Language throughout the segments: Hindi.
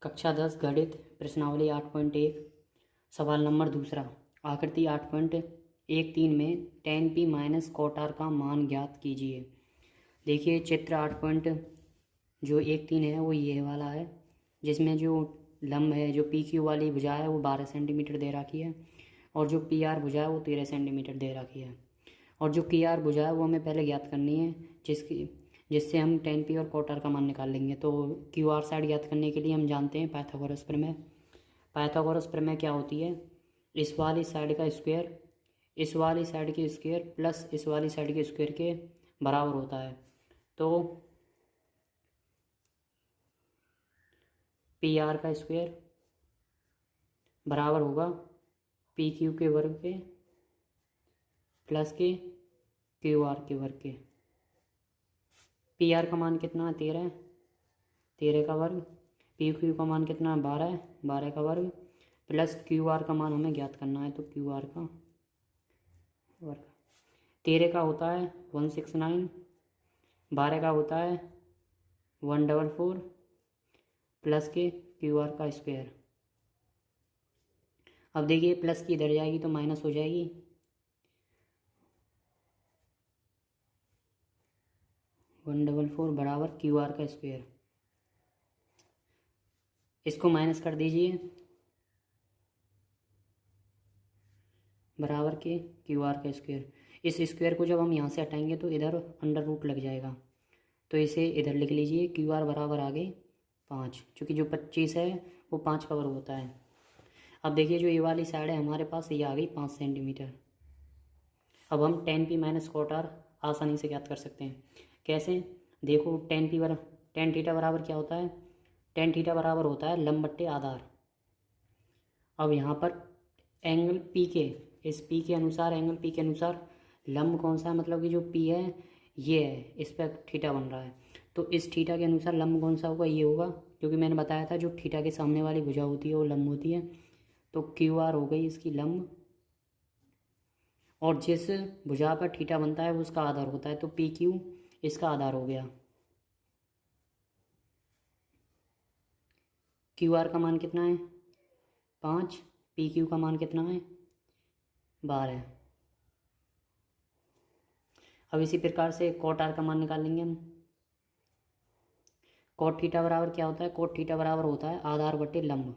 कक्षा 10 गणित प्रश्नावली 8.1 सवाल नंबर दूसरा। आकृति 8.13 में tan p minus cot r का मान ज्ञात कीजिए। देखिए चित्र 8.13 है वो ये वाला है, जिसमें जो लंब है, जो पी क्यू वाली भुजा है वो 12 सेंटीमीटर दे रखी है और जो पी आर भुजा है वो 13 सेंटीमीटर दे रखी है। और जो की आर भुजा है वो हमें पहले ज्ञात करनी है, जिससे हम tan p और cot r का मान निकाल लेंगे। तो क्यू आर साइड ज्ञात करने के लिए हम जानते हैं पाइथागोरस प्रमेय। पाइथागोरस प्रमेय क्या होती है? इस वाली साइड का स्क्वायर इस वाली साइड के स्क्वायर प्लस इस वाली साइड के स्क्वायर के बराबर होता है। तो पी आर का स्क्वायर बराबर होगा पी क्यू के वर्ग के प्लस के क्यू आर के वर्ग के। पी आर का मान कितना है? 13 का वर्ग। पी क्यू का मान कितना है? 12 का वर्ग प्लस क्यू आर का मान हमें ज्ञात करना है, तो क्यू आर का वर्ग। 13 का होता है 169, 12 का होता है 144 प्लस के क्यू आर का स्क्वायर। अब देखिए प्लस की इधर जाएगी तो माइनस हो जाएगी, 144 बराबर क्यू आर का स्क्वायर। इसको माइनस कर दीजिए, बराबर के क्यू आर का स्क्वायर। इस स्क्वायर को जब हम यहाँ से हटाएंगे तो इधर अंडर रूट लग जाएगा, तो इसे इधर लिख लीजिए। क्यू आर बराबर आगे 5, चूँकि जो 25 है वो 5 का वर्ग होता है। अब देखिए जो ये वाली साइड है हमारे पास, ये आ गई 5 सेंटीमीटर। अब हम tan p minus cot r आसानी से ज्ञात कर सकते हैं। कैसे? देखो tan थीटा बराबर क्या होता है? tan थीटा बराबर होता है लंब बट्टे आधार। अब यहाँ पर एंगल पी के, इस पी के अनुसार, एंगल पी के अनुसार लंब कौन सा है? मतलब कि जो पी है ये है, इस पर थीटा बन रहा है, तो इस थीटा के अनुसार लंब कौन सा होगा? ये होगा, क्योंकि मैंने बताया था जो थीटा के सामने वाली भुजा होती है वो लंब होती है। तो क्यू आर हो गई इसकी लंब, और जिस भुजा पर थीटा बनता है वो उसका आधार होता है, तो पी क्यू इसका आधार हो गया। क्यू आर का मान कितना है? 5। पी क्यू का मान कितना है? 12। अब इसी प्रकार से cot r का मान निकाल लेंगे हम। cot थीटा बराबर क्या होता है? cot थीटा बराबर होता है आधार बटे लंब।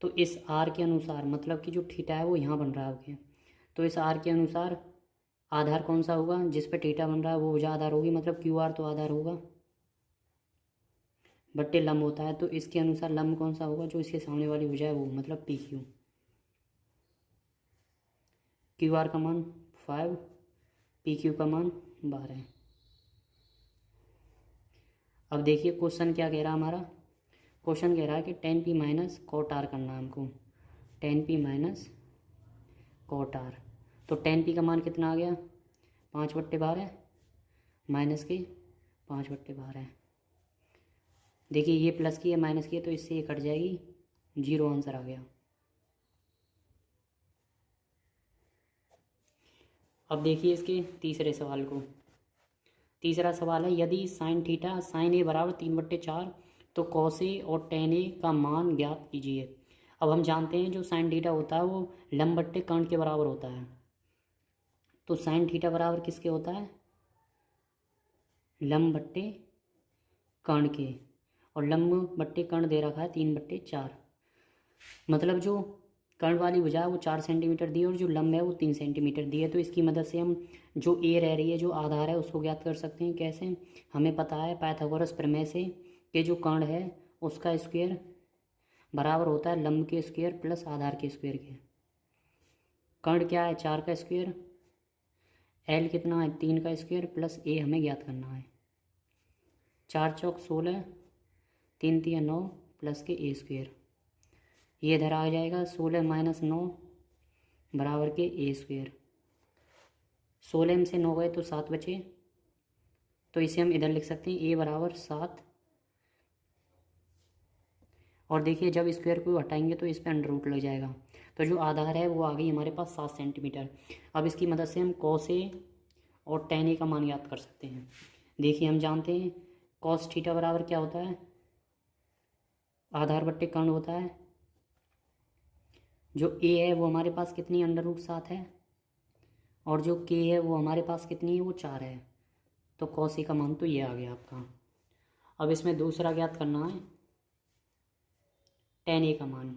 तो इस r के अनुसार, मतलब कि जो थीटा है वो यहाँ बन रहा है आपके, तो इस r के अनुसार आधार कौन सा होगा? जिस पे थीटा बन रहा है वो भुजा आधार होगी, मतलब क्यू आर तो आधार होगा, बट्टे लंब होता है। तो इसके अनुसार लंब कौन सा होगा? जो इसके सामने वाली भुजा है वो, मतलब पी क्यू। क्यू आर का मान 5, पी क्यू का मान 12। अब देखिए क्वेश्चन क्या कह रहा है हमारा। क्वेश्चन कह रहा है कि tan p minus cot r करना है हमको। tan p minus cot r, तो tan p का मान कितना आ गया? 5/12 माइनस के 5/12। देखिए ये प्लस की है माइनस की है, तो इससे ये कट जाएगी, 0 आंसर आ गया। अब देखिए इसके तीसरे सवाल को। तीसरा सवाल है, यदि साइन थीटा साइन ए बराबर 3/4 तो कॉस ए और टेन ए का मान ज्ञात कीजिए। अब हम जानते हैं जो साइन थीटा होता है वो लंब बट्टे कर्ण के बराबर होता है। तो साइन थीटा बराबर किसके होता है? लंब बट्टे कर्ण के, और लंब बट्टे कर्ण दे रखा है 3/4। मतलब जो कर्ण वाली भुजा है वो 4 सेंटीमीटर दी है और जो लंब है वो 3 सेंटीमीटर दी है। तो इसकी मदद से हम जो ए रह रही है, जो आधार है, उसको ज्ञात कर सकते हैं। कैसे? हमें पता है पाइथागोरस प्रमेय से कि जो कर्ण है उसका स्क्वायर बराबर होता है लंब के स्क्वायर प्लस आधार के स्क्वायर के। कर्ण क्या है? 4 का स्क्वायर, एल कितना है? 3 का स्क्वायर प्लस ए हमें ज्ञात करना है। 4 चौक 16, 3 तिया 9 प्लस के ए स्क्वायर। ये इधर आ जाएगा 16 माइनस 9 बराबर के ए स्क्वायर। 16 में से 9 गए तो 7 बचे, तो इसे हम इधर लिख सकते हैं ए बराबर 7। और देखिए जब स्क्वायर को हटाएंगे तो इस पर अंडर रूट लग जाएगा, तो जो आधार है वो आ गई हमारे पास 7 सेंटीमीटर। अब इसकी मदद से हम कॉस ए और टेन ए का मान याद कर सकते हैं। देखिए हम जानते हैं कॉस थीटा बराबर क्या होता है? आधार बट्टे कर्ण होता है, जो ए है वो हमारे पास कितनी √7 है, और जो के है वो हमारे पास कितनी है, वो 4 है। तो कॉस ए का मान तो ये आ गया आपका। अब इसमें दूसरा ज्ञात करना है टेन ए का मान।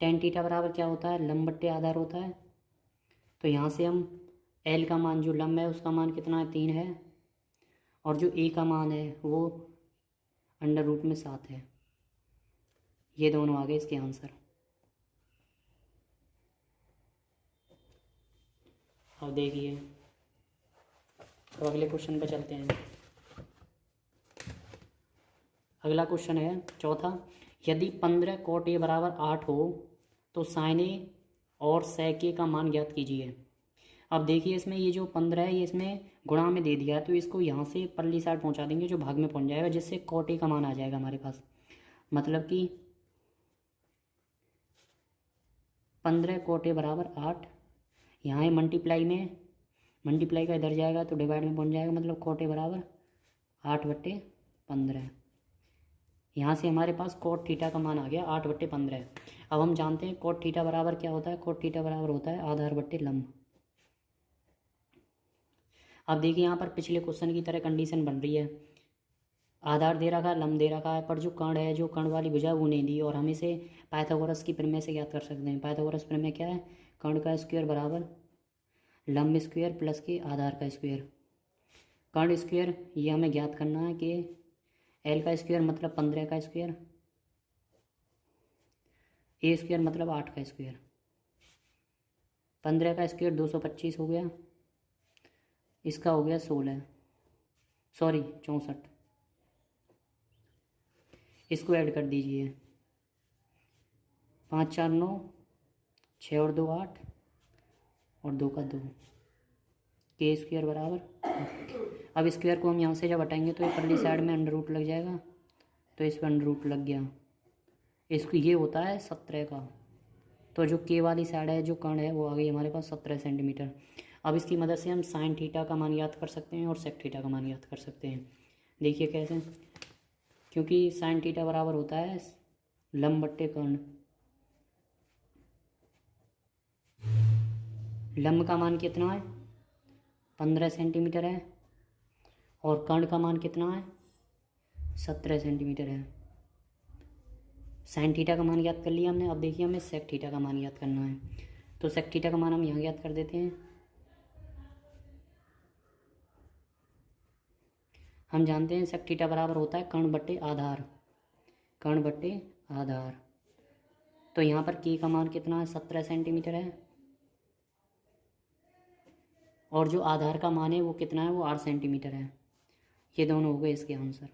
टेन थीटा बराबर क्या होता है, लंब बट्टे आधार होता है। तो यहाँ से हम एल का मान जो लंब है उसका मान कितना है, 3 है, और जो ए का मान है वो √7 है। ये दोनों आ गए इसके आंसर। अब देखिए, तो अगले क्वेश्चन पे चलते हैं। अगला क्वेश्चन है चौथा, यदि 15 cot A बराबर 8 हो तो sin A और sec A का मान ज्ञात कीजिए। अब देखिए, इसमें ये जो 15 है ये इसमें गुणा में दे दिया है, तो इसको यहाँ से परली साइड पहुँचा देंगे जो भाग में पहुँच जाएगा, जिससे cot A का मान आ जाएगा हमारे पास। मतलब कि 15 cot A बराबर 8, यहाँ है मल्टीप्लाई का इधर जाएगा तो डिवाइड में पहुँच जाएगा, मतलब cot A बराबर 8/15। यहाँ से हमारे पास cot थीटा का मान आ गया 8/15। अब हम जानते हैं cot थीटा बराबर क्या होता है, cot थीटा बराबर होता है आधार बट्टे लंब। अब देखिए, यहाँ पर पिछले क्वेश्चन की तरह कंडीशन बन रही है, आधार दे रखा है, लंब दे रखा है, पर जो कर्ण है, जो कर्ण वाली भुजा वो नहीं दी, और हम इसे पाइथागोरस की प्रमेय से ज्ञात कर सकते हैं। पाइथागोरस प्रमेय क्या है, कर्ण का स्क्वायर बराबर लंब स्क्वायर प्लस के आधार का स्क्वायर। कर्ण स्क्वायर ये हमें ज्ञात करना है कि एल का स्क्वायर मतलब 15 का स्क्वायर, ए स्क्वायर मतलब 8 का स्क्वायर। 15 का स्क्वायर 225 हो गया, इसका हो गया 64। इसको ऐड कर दीजिए, 5 4 9, 6 और 2 8, और 2 का 2, के स्क्वायर बराबर। अब स्क्वायर को हम यहाँ से जब हटाएंगे तो ये परली साइड में अंडर रूट लग जाएगा, तो इस पर अंडर रूट लग गया। इसको ये होता है 17 का। तो जो के वाली साइड है, जो कर्ण है, वो आ गई हमारे पास 17 सेंटीमीटर। अब इसकी मदद से हम साइन थीटा का मान ज्ञात कर सकते हैं और सेक थीटा का मान ज्ञात कर सकते हैं। देखिए कैसे, क्योंकि साइन थीटा बराबर होता है लंब बट्टे कर्ण। लंब का मान कितना है, 15 सेंटीमीटर है, और कर्ण का मान कितना है, 17 सेंटीमीटर है। साइन थीटा का मान ज्ञात कर लिया हमने। अब देखिए, हमें सेक थीटा का मान ज्ञात करना है, तो सेक थीटा का मान हम यहाँ ज्ञात कर देते हैं। हम जानते हैं सेक थीटा बराबर होता है कर्ण बट्टे आधार। तो यहाँ पर के का मान कितना है, 17 सेंटीमीटर है, और जो आधार का मान है वो कितना है, वो 8 सेंटीमीटर है। ये दोनों हो गए इसके आंसर।